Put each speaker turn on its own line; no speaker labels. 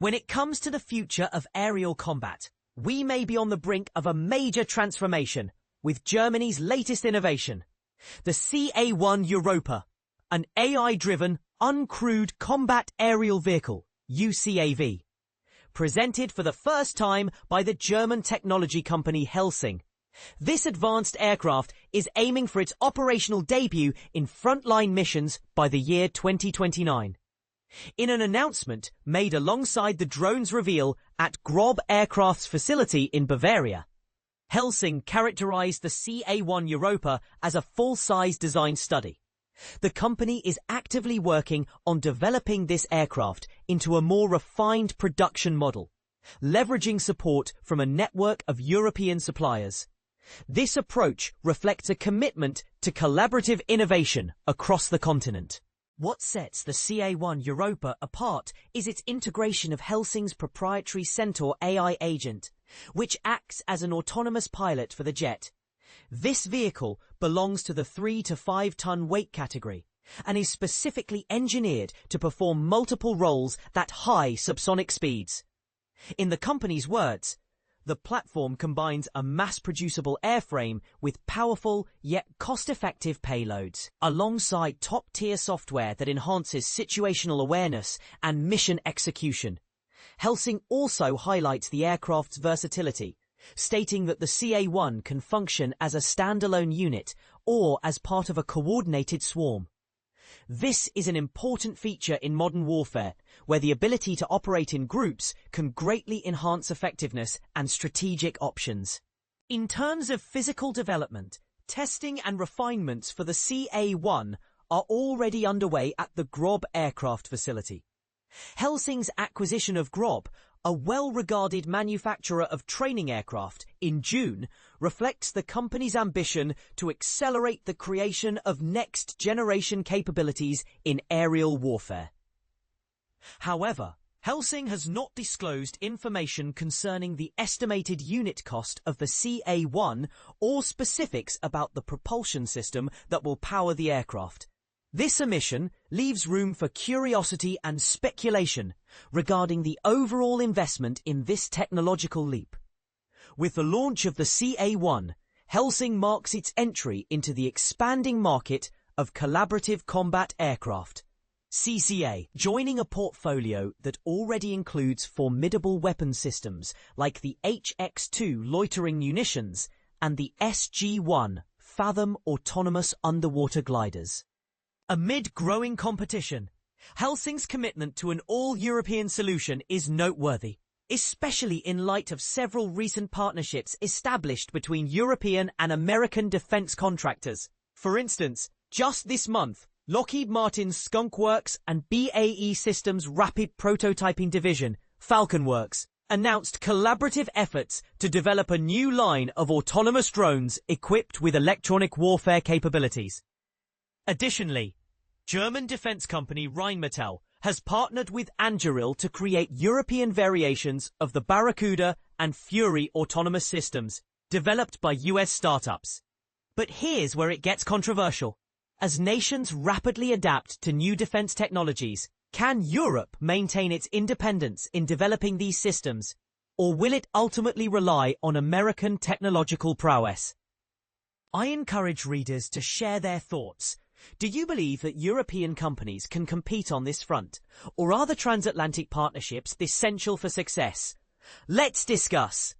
When it comes to the future of aerial combat, we may be on the brink of a major transformation with Germany's latest innovation, the CA-1 Europa, an AI-driven, uncrewed combat aerial vehicle, UCAV, presented for the first time by the German technology company Helsing. This advanced aircraft is aiming for its operational debut in frontline missions by the year 2029. In an announcement made alongside the drone's reveal at Grob Aircraft's facility in Bavaria, Helsing characterized the CA-1 Europa as a full-size design study. The company is actively working on developing this aircraft into a more refined production model, leveraging support from a network of European suppliers. This approach reflects a commitment to collaborative innovation across the continent. What sets the CA-1 Europa apart is its integration of Helsing's proprietary Centaur AI agent, which acts as an autonomous pilot for the jet. This vehicle belongs to the 3 to 5 ton weight category and is specifically engineered to perform multiple roles at high subsonic speeds. In the company's words, the platform combines a mass-producible airframe with powerful yet cost-effective payloads, alongside top-tier software that enhances situational awareness and mission execution. Helsing also highlights the aircraft's versatility, stating that the CA-1 can function as a standalone unit or as part of a coordinated swarm. This is an important feature in modern warfare, where the ability to operate in groups can greatly enhance effectiveness and strategic options. In terms of physical development, testing and refinements for the CA-1 are already underway at the Grob Aircraft facility. Helsing's acquisition of Grob, a well-regarded manufacturer of training aircraft, in June, reflects the company's ambition to accelerate the creation of next-generation capabilities in aerial warfare. However, Helsing has not disclosed information concerning the estimated unit cost of the CA-1 or specifics about the propulsion system that will power the aircraft. This omission leaves room for curiosity and speculation regarding the overall investment in this technological leap. With the launch of the CA-1, Helsing marks its entry into the expanding market of collaborative combat aircraft, CCA, joining a portfolio that already includes formidable weapon systems like the HX-2 loitering munitions and the SG-1 Fathom autonomous underwater gliders. Amid growing competition, Helsing's commitment to an all-European solution is noteworthy, especially in light of several recent partnerships established between European and American defense contractors. For instance, just this month, Lockheed Martin's Skunk Works and BAE Systems' Rapid Prototyping Division, Falcon Works, announced collaborative efforts to develop a new line of autonomous drones equipped with electronic warfare capabilities. Additionally, German defense company Rheinmetall has partnered with Anduril to create European variations of the Barracuda and Fury autonomous systems developed by US startups. But here's where it gets controversial. As nations rapidly adapt to new defense technologies, can Europe maintain its independence in developing these systems, or will it ultimately rely on American technological prowess? I encourage readers to share their thoughts. Do you believe that European companies can compete on this front, or are the transatlantic partnerships essential for success? Let's discuss.